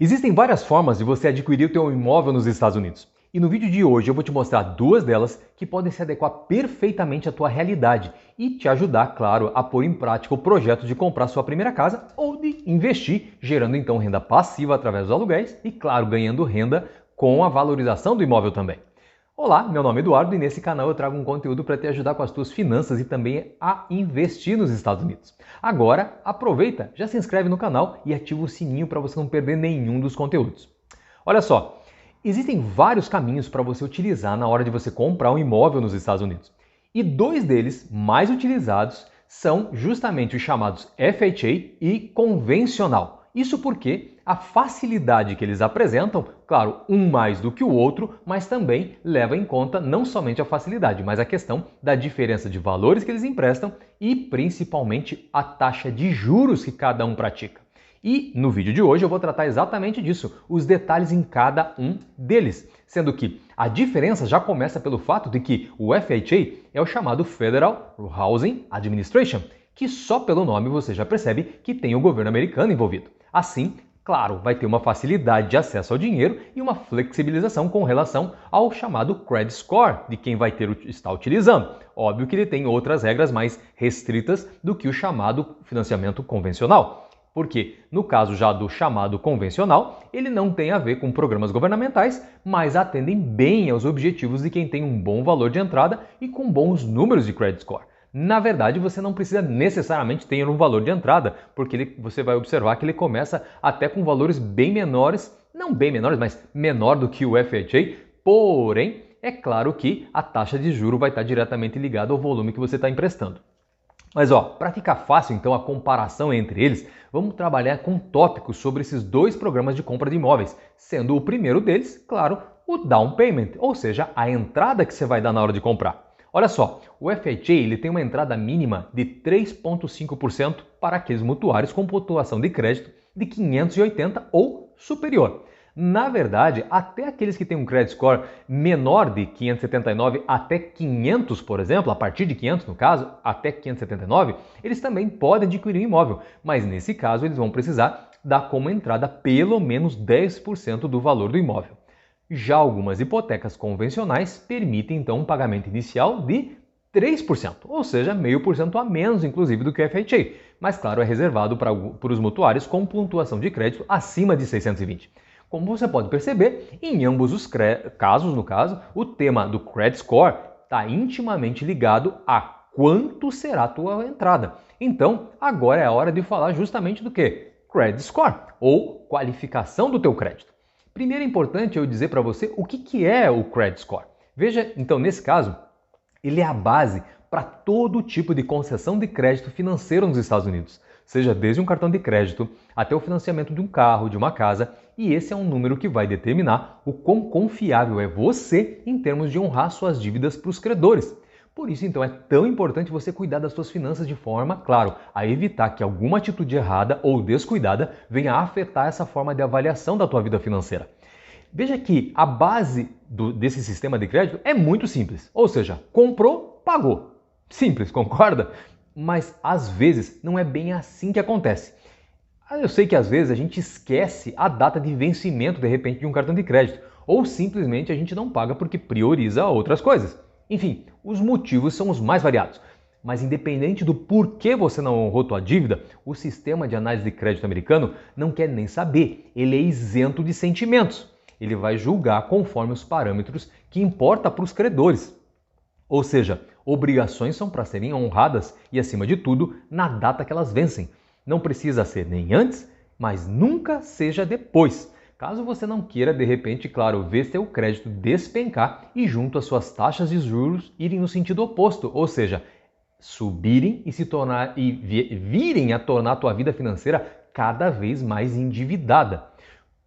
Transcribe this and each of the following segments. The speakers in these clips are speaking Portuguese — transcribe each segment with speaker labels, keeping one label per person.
Speaker 1: Existem várias formas de você adquirir o teu imóvel nos Estados Unidos. E no vídeo de hoje eu vou te mostrar duas delas que podem se adequar perfeitamente à tua realidade e te ajudar, claro, a pôr em prática o projeto de comprar sua primeira casa ou de investir, gerando então renda passiva através dos aluguéis e, claro, ganhando renda com a valorização do imóvel também. Olá, meu nome é Eduardo e nesse canal eu trago um conteúdo para te ajudar com as tuas finanças e também a investir nos Estados Unidos. Agora, aproveita, já se inscreve no canal e ativa o sininho para você não perder nenhum dos conteúdos. Olha só, existem vários caminhos para você utilizar na hora de você comprar um imóvel nos Estados Unidos. E dois deles, mais utilizados, são justamente os chamados FHA e convencional. Isso porque a facilidade que eles apresentam, claro, um mais do que o outro, mas também leva em conta não somente a facilidade, mas a questão da diferença de valores que eles emprestam e principalmente a taxa de juros que cada um pratica. E no vídeo de hoje eu vou tratar exatamente disso, os detalhes em cada um deles, sendo que a diferença já começa pelo fato de que o FHA é o chamado Federal Housing Administration, que só pelo nome você já percebe que tem o governo americano envolvido. Assim, claro, vai ter uma facilidade de acesso ao dinheiro e uma flexibilização com relação ao chamado credit score de quem vai estar utilizando. Óbvio que ele tem outras regras mais restritas do que o chamado financiamento convencional. Porque, no caso já do chamado convencional, ele não tem a ver com programas governamentais, mas atendem bem aos objetivos de quem tem um bom valor de entrada e com bons números de credit score. Na verdade, você não precisa necessariamente ter um valor de entrada, porque você vai observar que ele começa até com valores bem menores, não bem menores, mas menor do que o FHA, porém, é claro que a taxa de juros vai estar diretamente ligada ao volume que você está emprestando. Mas para ficar fácil então a comparação entre eles, vamos trabalhar com tópicos sobre esses dois programas de compra de imóveis, sendo o primeiro deles, claro, o down payment, ou seja, a entrada que você vai dar na hora de comprar. Olha só, o FHA ele tem uma entrada mínima de 3,5% para aqueles mutuários com pontuação de crédito de 580 ou superior. Na verdade, até aqueles que têm um credit score menor de 579 até 500, por exemplo, a partir de 500 no caso, até 579, eles também podem adquirir um imóvel, mas nesse caso eles vão precisar dar como entrada pelo menos 10% do valor do imóvel. Já algumas hipotecas convencionais permitem então um pagamento inicial de 3%, ou seja, 0,5% a menos inclusive do que o FHA, mas claro, é reservado para os mutuários com pontuação de crédito acima de 620. Como você pode perceber, em ambos os casos, o tema do credit score está intimamente ligado a quanto será a tua entrada. Então, agora é a hora de falar justamente do que? Credit score, ou qualificação do teu crédito. Primeiro é importante eu dizer para você o que é o credit score. Veja, então, nesse caso, ele é a base para todo tipo de concessão de crédito financeiro nos Estados Unidos, seja desde um cartão de crédito até o financiamento de um carro, de uma casa, e esse é um número que vai determinar o quão confiável é você em termos de honrar suas dívidas para os credores. Por isso, então, é tão importante você cuidar das suas finanças de forma, claro, a evitar que alguma atitude errada ou descuidada venha a afetar essa forma de avaliação da tua vida financeira. Veja que a base desse sistema de crédito é muito simples, ou seja, comprou, pagou. Simples, concorda? Mas às vezes não é bem assim que acontece. Eu sei que às vezes a gente esquece a data de vencimento de repente de um cartão de crédito, ou simplesmente a gente não paga porque prioriza outras coisas. Enfim, os motivos são os mais variados. Mas independente do porquê você não honrou tua dívida, o sistema de análise de crédito americano não quer nem saber. Ele é isento de sentimentos. Ele vai julgar conforme os parâmetros que importa para os credores. Ou seja, obrigações são para serem honradas e, acima de tudo, na data que elas vencem. Não precisa ser nem antes, mas nunca seja depois. Caso você não queira, de repente, claro, ver seu crédito despencar e junto às suas taxas de juros irem no sentido oposto, ou seja, subirem e virem a tornar a tua vida financeira cada vez mais endividada.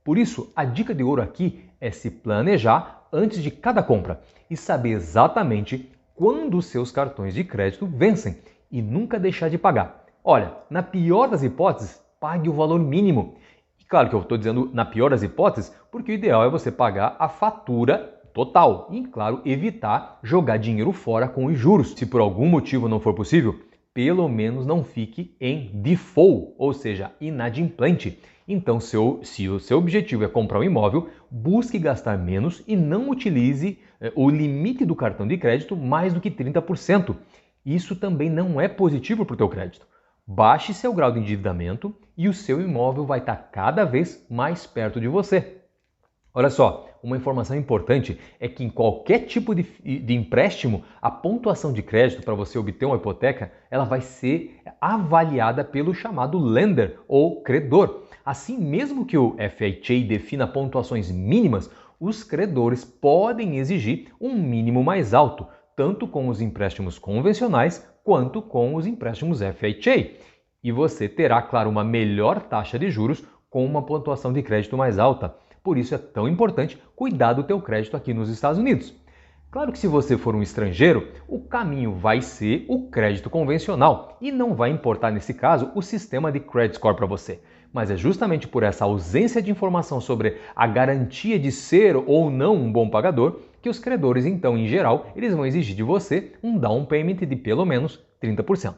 Speaker 1: Por isso, a dica de ouro aqui é se planejar antes de cada compra e saber exatamente quando os seus cartões de crédito vencem e nunca deixar de pagar. Olha, na pior das hipóteses, pague o valor mínimo. E claro que eu estou dizendo na pior das hipóteses, porque o ideal é você pagar a fatura total e, claro, evitar jogar dinheiro fora com os juros. Se por algum motivo não for possível, pelo menos não fique em default, ou seja, inadimplente. Então, se o seu objetivo é comprar um imóvel, busque gastar menos e não utilize o limite do cartão de crédito mais do que 30%. Isso também não é positivo para o teu crédito. Baixe seu grau de endividamento e o seu imóvel vai estar cada vez mais perto de você. Olha só, uma informação importante é que em qualquer tipo de empréstimo, a pontuação de crédito para você obter uma hipoteca, ela vai ser avaliada pelo chamado lender ou credor. Assim, mesmo que o FHA defina pontuações mínimas, os credores podem exigir um mínimo mais alto, tanto com os empréstimos convencionais quanto com os empréstimos FHA. E você terá, claro, uma melhor taxa de juros com uma pontuação de crédito mais alta. Por isso é tão importante cuidar do teu crédito aqui nos Estados Unidos. Claro que se você for um estrangeiro, o caminho vai ser o crédito convencional e não vai importar nesse caso o sistema de credit score para você. Mas é justamente por essa ausência de informação sobre a garantia de ser ou não um bom pagador que os credores, então, em geral, eles vão exigir de você um down payment de pelo menos 30%.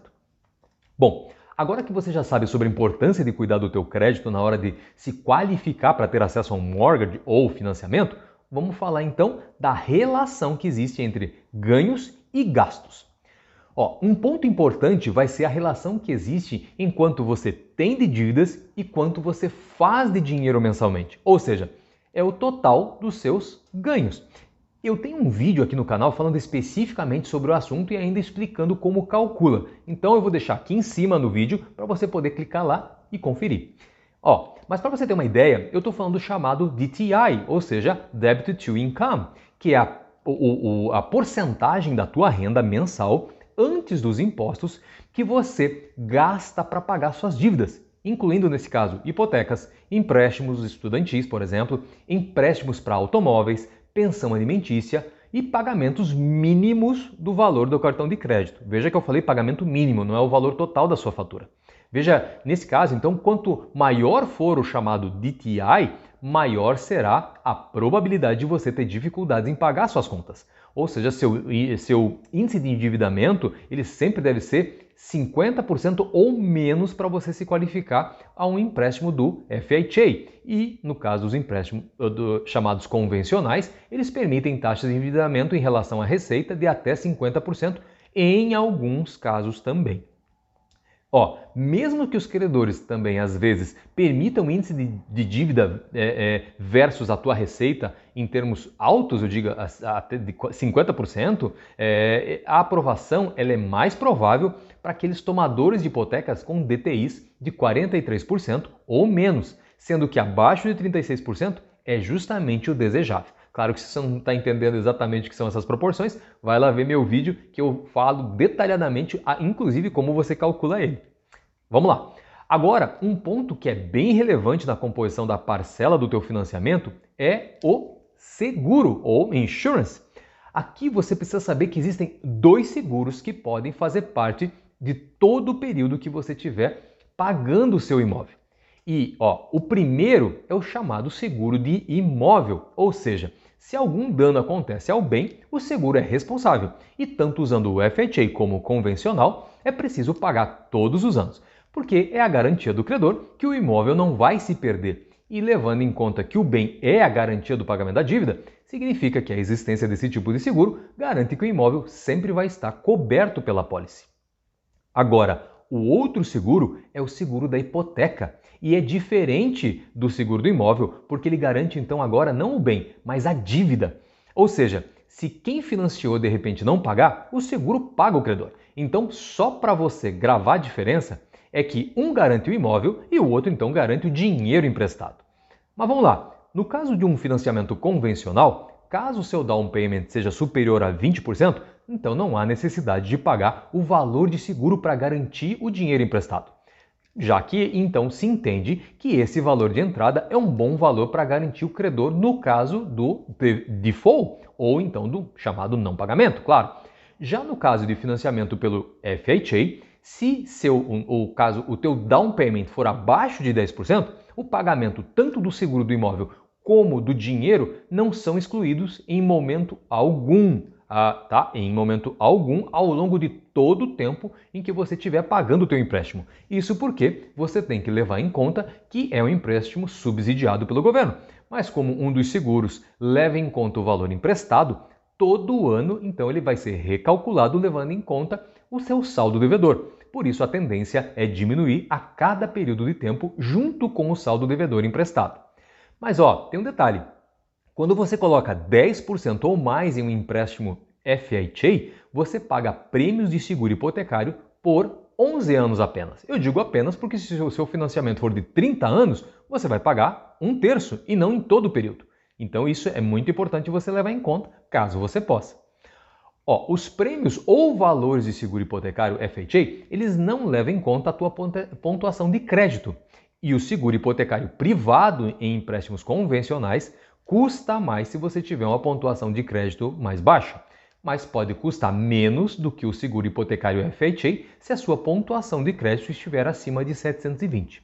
Speaker 1: Bom, agora que você já sabe sobre a importância de cuidar do teu crédito na hora de se qualificar para ter acesso a um mortgage ou financiamento, vamos falar então da relação que existe entre ganhos e gastos. Um ponto importante vai ser a relação que existe enquanto você tem de dívidas e quanto você faz de dinheiro mensalmente. Ou seja, é o total dos seus ganhos. Eu tenho um vídeo aqui no canal falando especificamente sobre o assunto e ainda explicando como calcula. Então eu vou deixar aqui em cima no vídeo para você poder clicar lá e conferir. Mas para você ter uma ideia, eu estou falando do chamado DTI, ou seja, Debt to Income, que é a porcentagem da tua renda mensal antes dos impostos que você gasta para pagar suas dívidas, incluindo, nesse caso, hipotecas, empréstimos estudantis, por exemplo, empréstimos para automóveis, pensão alimentícia e pagamentos mínimos do valor do cartão de crédito. Veja que eu falei pagamento mínimo, não é o valor total da sua fatura. Veja, nesse caso, então, quanto maior for o chamado DTI, maior será a probabilidade de você ter dificuldades em pagar suas contas. Ou seja, seu índice de endividamento, ele sempre deve ser 50% ou menos para você se qualificar a um empréstimo do FHA. E, no caso dos empréstimos chamados convencionais, eles permitem taxas de endividamento em relação à receita de até 50%, em alguns casos também. Mesmo que os credores também, às vezes, permitam índice de dívida versus a tua receita em termos altos, eu digo até de 50%, a aprovação ela é mais provável para aqueles tomadores de hipotecas com DTIs de 43% ou menos, sendo que abaixo de 36% é justamente o desejável. Claro que se você não está entendendo exatamente o que são essas proporções, vai lá ver meu vídeo que eu falo detalhadamente, inclusive como você calcula ele. Vamos lá. Agora, um ponto que é bem relevante na composição da parcela do teu financiamento é o seguro ou insurance. Aqui você precisa saber que existem 2 seguros que podem fazer parte de todo o período que você estiver pagando o seu imóvel. E o primeiro é o chamado seguro de imóvel, ou seja, se algum dano acontece ao bem, o seguro é responsável. E tanto usando o FHA como o convencional, é preciso pagar todos os anos, porque é a garantia do credor que o imóvel não vai se perder. E levando em conta que o bem é a garantia do pagamento da dívida, significa que a existência desse tipo de seguro garante que o imóvel sempre vai estar coberto pela apólice. Agora, o outro seguro é o seguro da hipoteca e é diferente do seguro do imóvel porque ele garante então agora não o bem, mas a dívida. Ou seja, se quem financiou de repente não pagar, o seguro paga o credor. Então, só para você gravar a diferença é que um garante o imóvel e o outro então garante o dinheiro emprestado. Mas vamos lá, no caso de um financiamento convencional, caso o seu down payment seja superior a 20%, então não há necessidade de pagar o valor de seguro para garantir o dinheiro emprestado. Já que então se entende que esse valor de entrada é um bom valor para garantir o credor no caso do default ou então do chamado não pagamento, claro. Já no caso de financiamento pelo FHA, se o teu down payment for abaixo de 10%, o pagamento tanto do seguro do imóvel como do dinheiro não são excluídos em momento algum. tá? Em momento algum ao longo de todo o tempo em que você estiver pagando o teu empréstimo. Isso porque você tem que levar em conta que é um empréstimo subsidiado pelo governo. Mas como um dos seguros leva em conta o valor emprestado, todo ano, então, ele vai ser recalculado levando em conta o seu saldo devedor. Por isso, a tendência é diminuir a cada período de tempo junto com o saldo devedor emprestado. Mas, tem um detalhe. Quando você coloca 10% ou mais em um empréstimo FHA, você paga prêmios de seguro hipotecário por 11 anos apenas. Eu digo apenas porque se o seu financiamento for de 30 anos, você vai pagar 1/3 e não em todo o período. Então isso é muito importante você levar em conta, caso você possa. Os prêmios ou valores de seguro hipotecário FHA, eles não levam em conta a tua pontuação de crédito. E o seguro hipotecário privado em empréstimos convencionais custa mais se você tiver uma pontuação de crédito mais baixa, mas pode custar menos do que o seguro hipotecário FHA se a sua pontuação de crédito estiver acima de 720.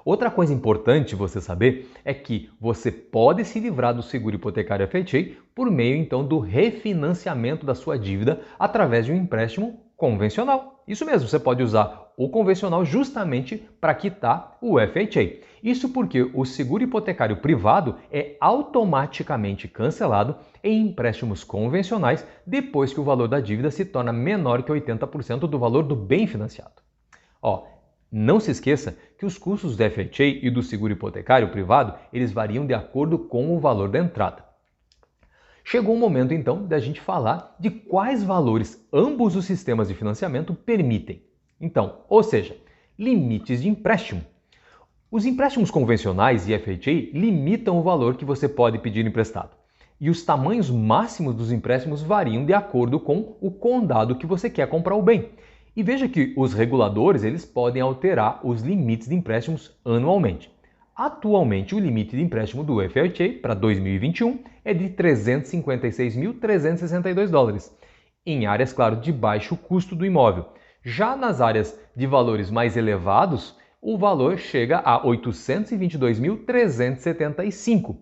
Speaker 1: Outra coisa importante você saber é que você pode se livrar do seguro hipotecário FHA por meio então do refinanciamento da sua dívida através de um empréstimo convencional. Isso mesmo, você pode usar o convencional justamente para quitar o FHA. Isso porque o seguro hipotecário privado é automaticamente cancelado em empréstimos convencionais depois que o valor da dívida se torna menor que 80% do valor do bem financiado. Não se esqueça que os custos do FHA e do seguro hipotecário privado, eles variam de acordo com o valor da entrada. Chegou o momento então da gente falar de quais valores ambos os sistemas de financiamento permitem. Então, ou seja, limites de empréstimo. Os empréstimos convencionais e FHA limitam o valor que você pode pedir emprestado. E os tamanhos máximos dos empréstimos variam de acordo com o condado que você quer comprar o bem. E veja que os reguladores eles podem alterar os limites de empréstimos anualmente. Atualmente, o limite de empréstimo do FHA para 2021 é de $356.362, em áreas, claro, de baixo custo do imóvel. Já nas áreas de valores mais elevados, o valor chega a $822.375.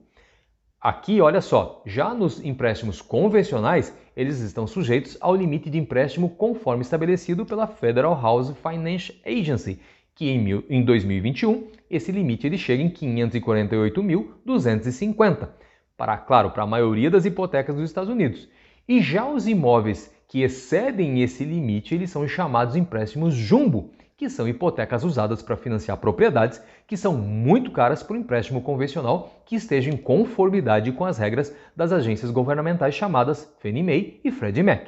Speaker 1: Aqui, olha só, já nos empréstimos convencionais, eles estão sujeitos ao limite de empréstimo conforme estabelecido pela Federal House Finance Agency, que em 2021, esse limite ele chega em $548.250, para a maioria das hipotecas dos Estados Unidos. E já os imóveis que excedem esse limite, eles são chamados empréstimos jumbo, que são hipotecas usadas para financiar propriedades que são muito caras para o empréstimo convencional que esteja em conformidade com as regras das agências governamentais chamadas Fannie Mae e Freddie Mac.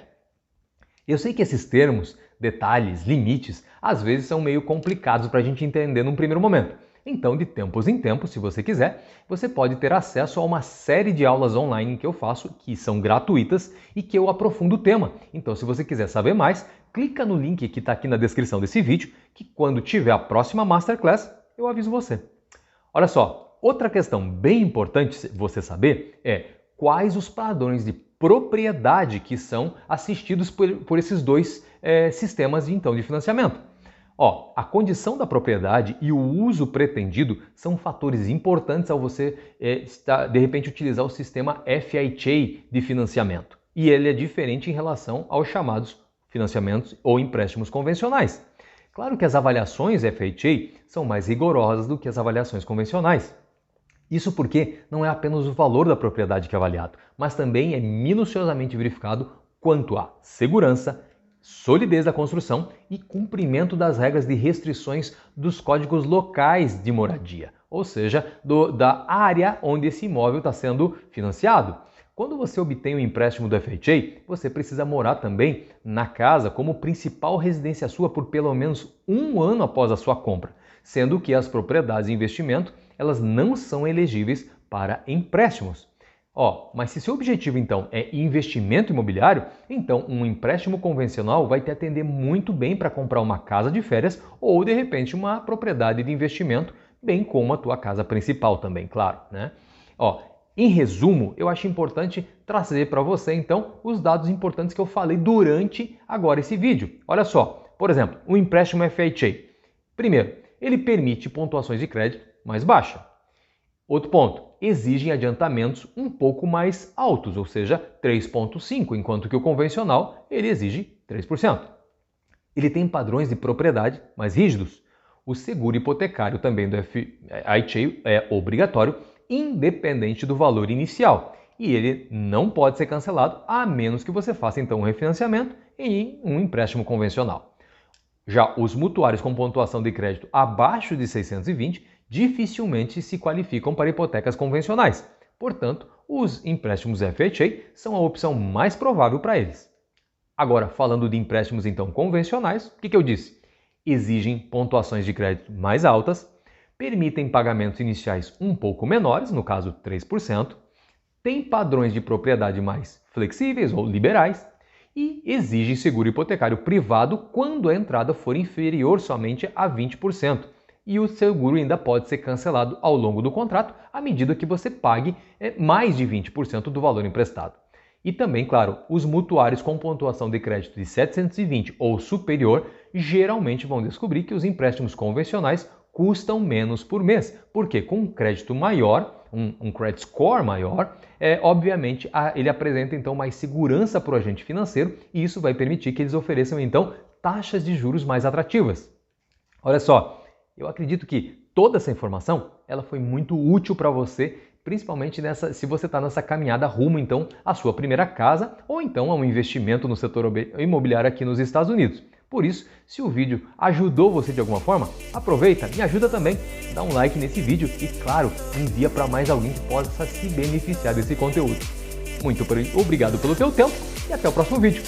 Speaker 1: Eu sei que esses termos, detalhes, limites, às vezes são meio complicados para a gente entender num primeiro momento. Então, de tempos em tempos, se você quiser, você pode ter acesso a uma série de aulas online que eu faço, que são gratuitas e que eu aprofundo o tema. Então, se você quiser saber mais, clica no link que está aqui na descrição desse vídeo, que quando tiver a próxima Masterclass, eu aviso você. Olha só, outra questão bem importante você saber é quais os padrões de propriedade que são assistidos por esses dois sistemas de financiamento. A condição da propriedade e o uso pretendido são fatores importantes ao você de repente utilizar o sistema FHA de financiamento. E ele é diferente em relação aos chamados financiamentos ou empréstimos convencionais. Claro que as avaliações FHA são mais rigorosas do que as avaliações convencionais. Isso porque não é apenas o valor da propriedade que é avaliado, mas também é minuciosamente verificado quanto à segurança, solidez da construção e cumprimento das regras de restrições dos códigos locais de moradia, ou seja, da área onde esse imóvel está sendo financiado. Quando você obtém o empréstimo do FHA, você precisa morar também na casa como principal residência sua por pelo menos 1 ano após a sua compra, sendo que as propriedades de investimento elas não são elegíveis para empréstimos. Mas se seu objetivo então é investimento imobiliário, então um empréstimo convencional vai te atender muito bem para comprar uma casa de férias ou de repente uma propriedade de investimento, bem como a tua casa principal também, claro, né? Em resumo, eu acho importante trazer para você então os dados importantes que eu falei durante agora esse vídeo. Olha só, por exemplo, o empréstimo FHA. Primeiro, ele permite pontuações de crédito mais baixa. Outro ponto, exigem adiantamentos um pouco mais altos, ou seja, 3,5%, enquanto que o convencional ele exige 3%. Ele tem padrões de propriedade mais rígidos. O seguro hipotecário também do FHA é obrigatório, independente do valor inicial. E ele não pode ser cancelado a menos que você faça então um refinanciamento em um empréstimo convencional. Já os mutuários com pontuação de crédito abaixo de 620 dificilmente se qualificam para hipotecas convencionais. Portanto, os empréstimos FHA são a opção mais provável para eles. Agora, falando de empréstimos então convencionais, o que eu disse? Exigem pontuações de crédito mais altas, permitem pagamentos iniciais um pouco menores, no caso 3%, têm padrões de propriedade mais flexíveis ou liberais e exigem seguro hipotecário privado quando a entrada for inferior somente a 20%. E o seguro ainda pode ser cancelado ao longo do contrato à medida que você pague mais de 20% do valor emprestado. E também, claro, os mutuários com pontuação de crédito de 720 ou superior geralmente vão descobrir que os empréstimos convencionais custam menos por mês, porque com um crédito maior, um credit score maior, obviamente ele apresenta então mais segurança para o agente financeiro e isso vai permitir que eles ofereçam então taxas de juros mais atrativas. Olha só, eu acredito que toda essa informação ela foi muito útil para você, principalmente se você está nessa caminhada rumo então à sua primeira casa ou então a um investimento no setor imobiliário aqui nos Estados Unidos. Por isso, se o vídeo ajudou você de alguma forma, aproveita, me ajuda também, dá um like nesse vídeo e, claro, envia para mais alguém que possa se beneficiar desse conteúdo. Muito obrigado pelo teu tempo e até o próximo vídeo.